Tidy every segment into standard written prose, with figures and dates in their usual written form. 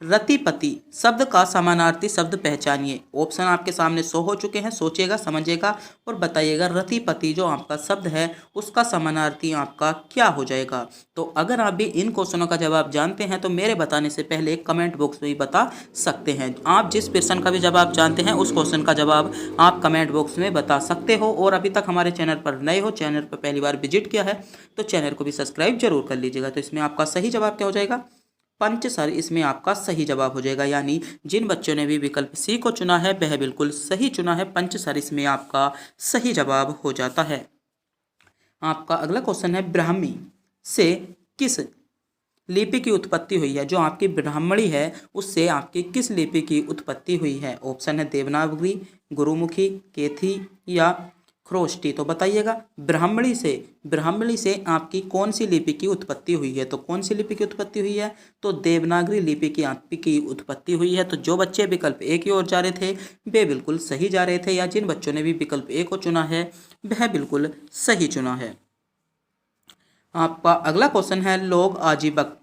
रतिपति शब्द का समानार्थी शब्द पहचानिए। ऑप्शन आपके सामने शो हो चुके हैं, सोचिएगा, समझिएगा और बताइएगा रतिपति जो आपका शब्द है उसका समानार्थी आपका क्या हो जाएगा। तो अगर आप भी इन क्वेश्चनों का जवाब जानते हैं तो मेरे बताने से पहले कमेंट बॉक्स में भी बता सकते हैं। आप जिस प्रश्न का भी जवाब जानते हैं उस क्वेश्चन का जवाब आप कमेंट बॉक्स में बता सकते हो। और अभी तक हमारे चैनल पर नए हो, चैनल पर पहली बार विजिट किया है तो चैनल को भी सब्सक्राइब जरूर कर लीजिएगा। तो इसमें आपका सही जवाब क्या हो जाएगा? पंचसर इसमें आपका सही जवाब हो जाएगा। यानी जिन बच्चों ने भी विकल्प सी को चुना है वह बिल्कुल सही चुना है। पंचसर इसमें आपका सही जवाब हो जाता है। आपका अगला क्वेश्चन है, ब्राह्मी से किस लिपि की उत्पत्ति हुई है? जो आपकी ब्राह्मणी है उससे आपकी किस लिपि की उत्पत्ति हुई है? ऑप्शन है देवनागरी, गुरुमुखी, केथी या ख्रोष्टी। तो बताइएगा ब्राह्मणी से आपकी कौन सी लिपि की उत्पत्ति हुई है? तो कौन सी लिपि की उत्पत्ति हुई है? तो देवनागरी लिपि की आपकी उत्पत्ति हुई है। तो जो बच्चे विकल्प ए की ओर जा रहे थे वे बिल्कुल सही जा रहे थे, या जिन बच्चों ने भी विकल्प ए को चुना है वह बिल्कुल सही चुना है। आपका अगला क्वेश्चन है, लोग आजीवक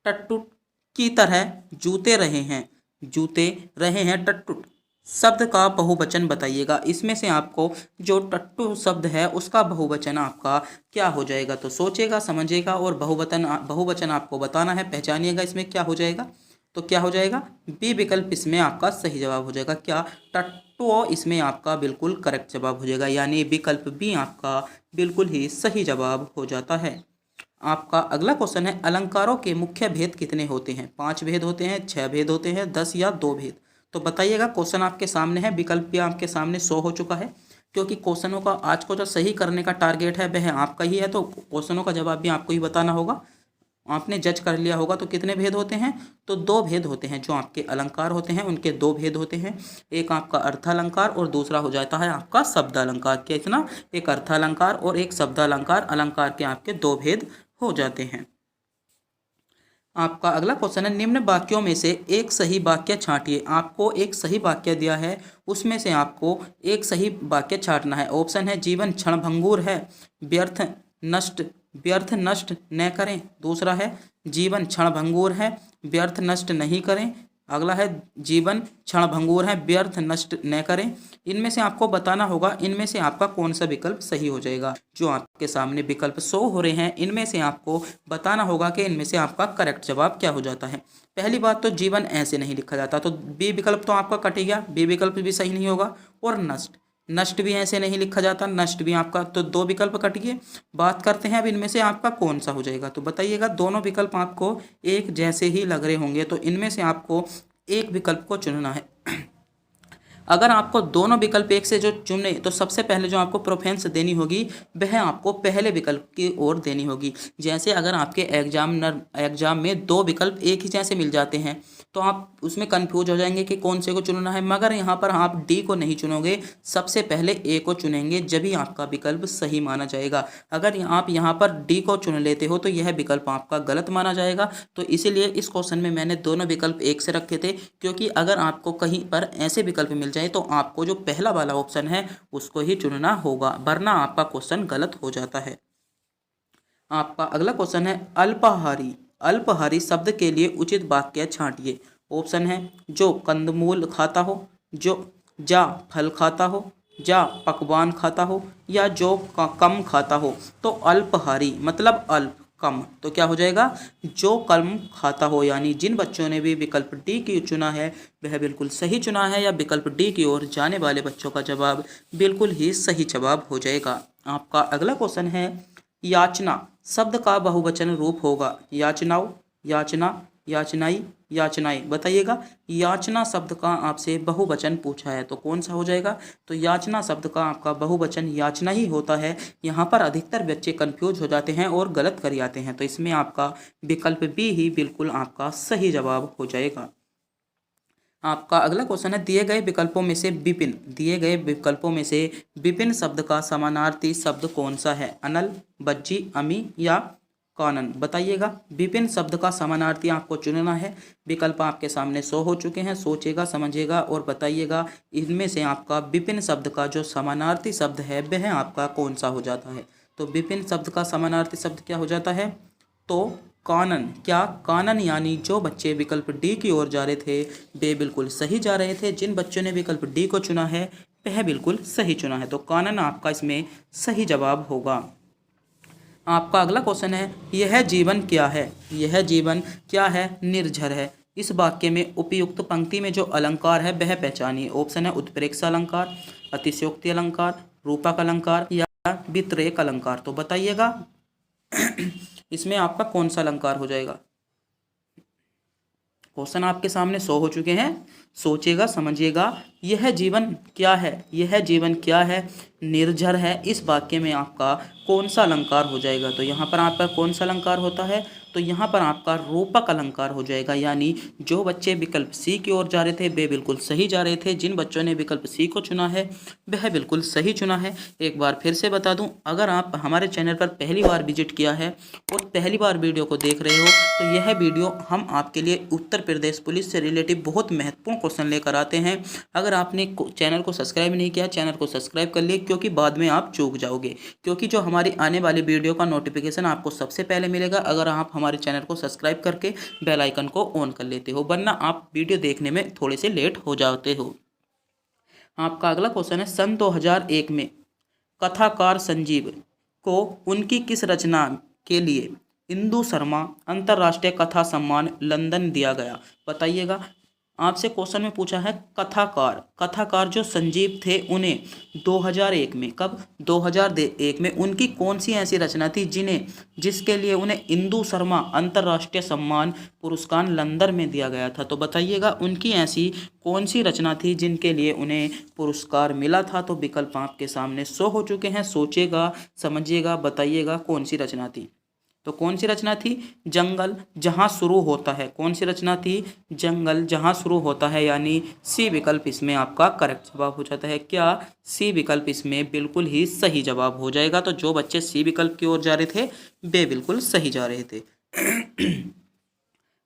टट्टुट की तरह जूते रहे हैं टट्टुट शब्द का बहुवचन बताइएगा। इसमें से आपको जो टट्टू शब्द है उसका बहुवचन आपका क्या हो जाएगा? तो सोचेगा, समझेगा और बहुवचन आपको बताना है, पहचानिएगा इसमें क्या हो जाएगा। तो क्या हो जाएगा? बी विकल्प इसमें आपका सही जवाब हो जाएगा। क्या? टट्टू इसमें आपका बिल्कुल करेक्ट जवाब हो जाएगा। यानी विकल्प बी आपका बिल्कुल ही सही जवाब हो जाता है। आपका अगला क्वेश्चन है, अलंकारों के मुख्य भेद कितने होते हैं? 5 भेद होते हैं, 6 भेद होते हैं, 10 या 2 भेद? तो बताइएगा। क्वेश्चन आपके सामने है, विकल्प भी आपके सामने शो हो चुका है। क्योंकि क्वेश्चनों का आज को जो सही करने का टारगेट है वह आपका ही है, तो क्वेश्चनों का जवाब भी आपको ही बताना होगा। आपने जज कर लिया होगा। तो कितने भेद होते हैं? तो 2 भेद होते हैं। जो आपके अलंकार होते हैं उनके 2 भेद होते हैं। एक आपका अर्थालंकार और दूसरा हो जाता है आपका शब्दालंकार। कितना? एक अर्थालंकार और एक शब्दालंकार। अलंकार के आपके 2 भेद हो जाते हैं। आपका अगला क्वेश्चन है, निम्न वाक्यों में से एक सही वाक्य छांटिए। आपको एक सही वाक्य दिया है, उसमें से आपको एक सही वाक्य छांटना है। ऑप्शन है, जीवन क्षणभंगुर है, व्यर्थ नष्ट न करें। दूसरा है, जीवन क्षणभंगुर है, व्यर्थ नष्ट नहीं करें। अगला है, जीवन क्षणभंगुर है, व्यर्थ नष्ट न करें। इनमें से आपको बताना होगा इनमें से आपका कौन सा विकल्प सही हो जाएगा। जो आपके सामने विकल्प शो हो रहे हैं इनमें से आपको बताना होगा कि इनमें से आपका करेक्ट जवाब क्या हो जाता है। पहली बात तो जीवन ऐसे नहीं लिखा जाता, तो बी विकल्प तो आपका कट गया, बी विकल्प भी सही नहीं होगा। और नष्ट भी ऐसे नहीं लिखा जाता, नष्ट भी आपका, तो 2 विकल्प कट गए। बात करते हैं अब इनमें से आपका कौन सा हो जाएगा। तो बताइएगा। दोनों विकल्प आपको एक जैसे ही लग रहे होंगे, तो इनमें से आपको एक विकल्प को चुनना है। अगर आपको दोनों विकल्प एक से जो चुने तो सबसे पहले जो आपको प्रेफरेंस देनी होगी वह आपको पहले विकल्प की ओर देनी होगी। जैसे अगर आपके एग्जाम में 2 विकल्प एक ही जैसे मिल जाते हैं तो आप उसमें कंफ्यूज हो जाएंगे कि कौन से को चुनना है, मगर यहाँ पर आप डी को नहीं चुनोगे, सबसे पहले ए को चुनेंगे, जब ही आपका विकल्प सही माना जाएगा। अगर आप यहाँ पर डी को चुन लेते हो तो यह विकल्प आपका गलत माना जाएगा। तो इसीलिए इस क्वेश्चन में मैंने दोनों विकल्प एक से रखे थे, क्योंकि अगर आपको कहीं पर ऐसे विकल्प मिल जाए तो आपको जो पहला वाला ऑप्शन है उसको ही चुनना होगा, वरना आपका क्वेश्चन गलत हो जाता है। आपका अगला क्वेश्चन है, अल्पाहारी शब्द के लिए उचित वाक्य छांटिए। ऑप्शन है, जो कंदमूल खाता हो, जो जा फल खाता हो, जा पकवान खाता हो, या जो कम खाता हो। तो अल्पाहारी मतलब अल्प, कम, तो क्या हो जाएगा? जो कम खाता हो। यानी जिन बच्चों ने भी विकल्प डी की चुना है वह बिल्कुल सही चुना है, या विकल्प डी की ओर जाने वाले बच्चों का जवाब बिल्कुल ही सही जवाब हो जाएगा। आपका अगला क्वेश्चन है, याचना शब्द का बहुवचन रूप होगा। याचनाओं, याचना, याचनाई, याचनाएं। बताइएगा। याचना शब्द का आपसे बहुवचन पूछा है तो कौन सा हो जाएगा? तो याचना शब्द का आपका बहुवचन याचना ही होता है। यहाँ पर अधिकतर बच्चे कंफ्यूज हो जाते हैं और गलत कर जाते हैं, तो इसमें आपका विकल्प बी ही बिल्कुल आपका सही जवाब हो जाएगा। आपका अगला क्वेश्चन है, दिए गए विकल्पों में से विपिन शब्द का समानार्थी शब्द कौन सा है? अनल, बज्जी, अमी या कानन। बताइएगा। विपिन शब्द का समानार्थी आपको चुनना है। विकल्प आपके सामने शो हो चुके हैं, सोचेगा, समझिएगा और बताइएगा इनमें से आपका विपिन शब्द का जो समानार्थी शब्द है वह आपका कौन सा हो जाता है। तो विपिन शब्द का समानार्थी शब्द क्या हो जाता है? तो कानन। क्या कानन यानी जो बच्चे विकल्प डी की ओर जा रहे थे वे बिल्कुल सही जा रहे थे। जिन बच्चों ने विकल्प डी को चुना है वह बिल्कुल सही चुना है। तो कानन आपका इसमें सही जवाब होगा। आपका अगला क्वेश्चन है, यह जीवन क्या है। यह जीवन क्या है, निर्झर है। इस वाक्य में उपयुक्त पंक्ति में जो अलंकार है वह पहचानिए। ऑप्शन है उत्प्रेक्षा अलंकार, अतिशयोक्ति अलंकार, रूपक अलंकार या वितरेक अलंकार। तो बताइएगा इसमें आपका कौन सा अलंकार हो जाएगा। क्वेश्चन आपके सामने 100 हो चुके हैं, सोचिएगा समझिएगा। यह जीवन क्या है, यह जीवन क्या है, निर्झर है। इस वाक्य में आपका कौन सा अलंकार हो जाएगा। तो यहाँ पर आपका कौन सा अलंकार होता है, तो यहाँ पर आपका रूपक अलंकार हो जाएगा। यानी जो बच्चे विकल्प सी की ओर जा रहे थे वे बिल्कुल सही जा रहे थे। जिन बच्चों ने विकल्प सी को चुना है वह बिल्कुल सही चुना है। एक बार फिर से बता दूं, अगर आप हमारे चैनल पर पहली बार विजिट किया है और पहली बार वीडियो को देख रहे हो तो यह वीडियो हम आपके लिए उत्तर प्रदेश पुलिस से रिलेटिव बहुत महत्वपूर्ण क्वेश्चन लेकर आते हैं। अगर आपने चैनल को सब्सक्राइब नहीं किया, चैनल को सब्सक्राइब कर लिए, क्योंकि बाद में आप चूक जाओगे। क्योंकि जो हमारी आने वाली वीडियो का नोटिफिकेशन आपको सबसे पहले मिलेगा अगर आप हमारे चैनल को सब्सक्राइब करके बेल आइकन को ऑन कर लेते हो, वरना आप वीडियो देखने में थोड़े से लेट हो जाते हो। आपका अगला क्वेश्चन है, सन 2001 में कथाकार संजीव को उनकी किस रचना के लिए इंदु शर्मा अंतर्राष्ट्रीय कथा सम्मान लंदन दिया गया। बताइएगा। आपसे क्वेश्चन में पूछा है कथाकार जो संजीव थे उन्हें 2001 में, कब, 2001 में उनकी कौन सी ऐसी रचना थी जिसके लिए उन्हें इंदु शर्मा अंतर्राष्ट्रीय सम्मान पुरस्कार लंदन में दिया गया था। तो बताइएगा उनकी ऐसी कौन सी रचना थी जिनके लिए उन्हें पुरस्कार मिला था। तो विकल्प आपके सामने 100 हो चुके हैं, सोचिएगा समझिएगा, बताइएगा कौन सी रचना थी। तो कौन सी रचना थी, जंगल जहाँ शुरू होता है। कौन सी रचना थी, जंगल जहाँ शुरू होता है, यानी सी विकल्प इसमें आपका करेक्ट जवाब हो जाता है। क्या सी विकल्प इसमें बिल्कुल ही सही जवाब हो जाएगा। तो जो बच्चे सी विकल्प की ओर जा रहे थे वे बिल्कुल सही जा रहे थे।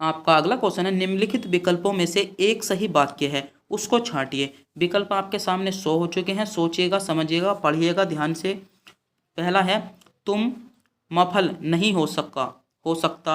आपका अगला क्वेश्चन है, निम्नलिखित विकल्पों में से एक सही वाक्य है उसको छांटिए। विकल्प आपके सामने 100 हो चुके हैं, सोचिएगा समझिएगा पढ़िएगा ध्यान से। पहला है, तुम मफल नहीं हो सकता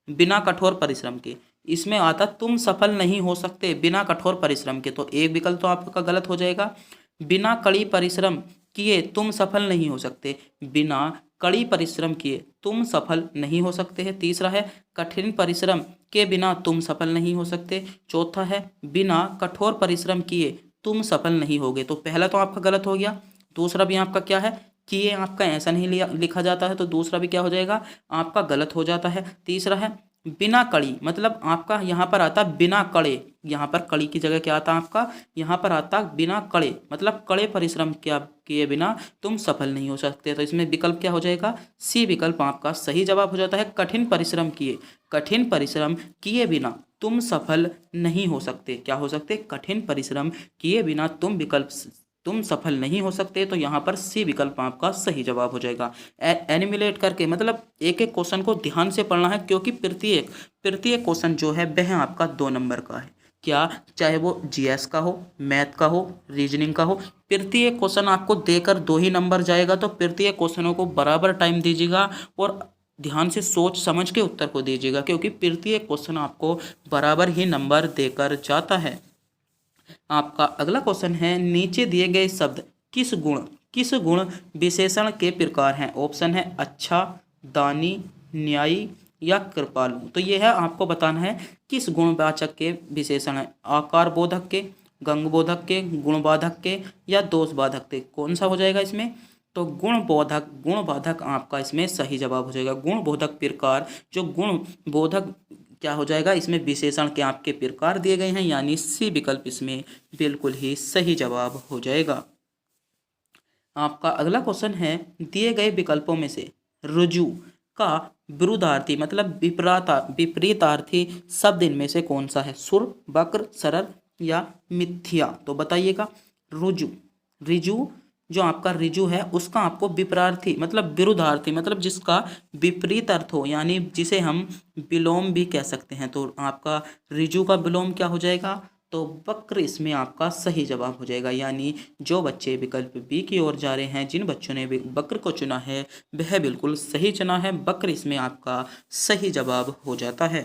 बिना कठोर परिश्रम के। इसमें आता तुम सफल नहीं हो सकते बिना कठोर परिश्रम के। तो एक विकल्प तो आपका गलत हो जाएगा। बिना कड़ी परिश्रम किए तुम सफल नहीं हो सकते, बिना कड़ी परिश्रम किए तुम सफल नहीं हो सकते है। तीसरा है, कठिन परिश्रम के बिना तुम सफल नहीं हो सकते। चौथा है, बिना कठोर परिश्रम किए तुम सफल नहीं होगे। तो पहला तो आपका गलत हो गया। दूसरा भी आपका क्या है, किए आपका ऐसा नहीं लिखा जाता है, तो दूसरा भी क्या हो जाएगा, आपका गलत हो जाता है। तीसरा है, बिना कड़ी, मतलब आपका यहाँ पर आता बिना कड़े, यहाँ पर कड़ी की जगह क्या आता आपका, यहाँ पर आता बिना कड़े, मतलब कड़े परिश्रम क्या किए बिना तुम सफल नहीं हो सकते। तो इसमें विकल्प क्या हो जाएगा, सी विकल्प आपका सही जवाब हो जाता है। कठिन परिश्रम किए बिना तुम सफल नहीं हो सकते। क्या हो सकते, कठिन परिश्रम किए बिना तुम सफल नहीं हो सकते। तो यहाँ पर सी विकल्प आपका सही जवाब हो जाएगा। एनिमुलेट करके, मतलब एक एक क्वेश्चन को ध्यान से पढ़ना है, क्योंकि प्रत्येक क्वेश्चन जो है वह आपका 2 नंबर का है। क्या, चाहे वो जीएस का हो, मैथ का हो, रीजनिंग का हो, प्रत्येक क्वेश्चन आपको देकर 2 ही नंबर जाएगा। तो प्रत्येक क्वेश्चनों को बराबर टाइम दीजिएगा और ध्यान से सोच समझ के उत्तर को दीजिएगा, क्योंकि प्रत्येक क्वेश्चन आपको बराबर ही नंबर देकर जाता है। आपका अगला क्वेश्चन है, नीचे दिए गए शब्द किस गुण विशेषण के प्रकार हैं। ऑप्शन है अच्छा, दानी, न्यायी या कृपालु। तो यह है आपको बताना है किस गुणवाचक के विशेषण है, आकार बोधक के, गंग बोधक के, गुणबाधक के या दोष बाधक के। कौन सा हो जाएगा इसमें, तो गुणबाधक आपका इसमें सही जवाब हो जाएगा। गुणबोधक प्रकार, जो गुणबोधक क्या हो जाएगा, इसमें विशेषण के आपके प्रकार दिए गए हैं, यानी सी विकल्प इसमें बिल्कुल ही सही जवाब हो जाएगा। आपका अगला क्वेश्चन है, दिए गए विकल्पों में से रुजु का विरुद्धार्थी मतलब विपरीतार्थी शब्द इनमें से कौन सा है। सुर, वक्र, सरल या मिथ्या। तो बताइएगा। रिजु जो आपका रिजु है उसका आपको विपरार्थी मतलब विरुद्धार्थी, मतलब जिसका विपरीत अर्थ हो, यानी जिसे हम विलोम भी कह सकते हैं। तो आपका रिजु का विलोम क्या हो जाएगा, तो बक्र इसमें आपका सही जवाब हो जाएगा। यानी जो बच्चे विकल्प बी की ओर जा रहे हैं, जिन बच्चों ने बक्र को चुना है वह बिल्कुल सही चुना है। बक्र इसमें आपका सही जवाब हो जाता है।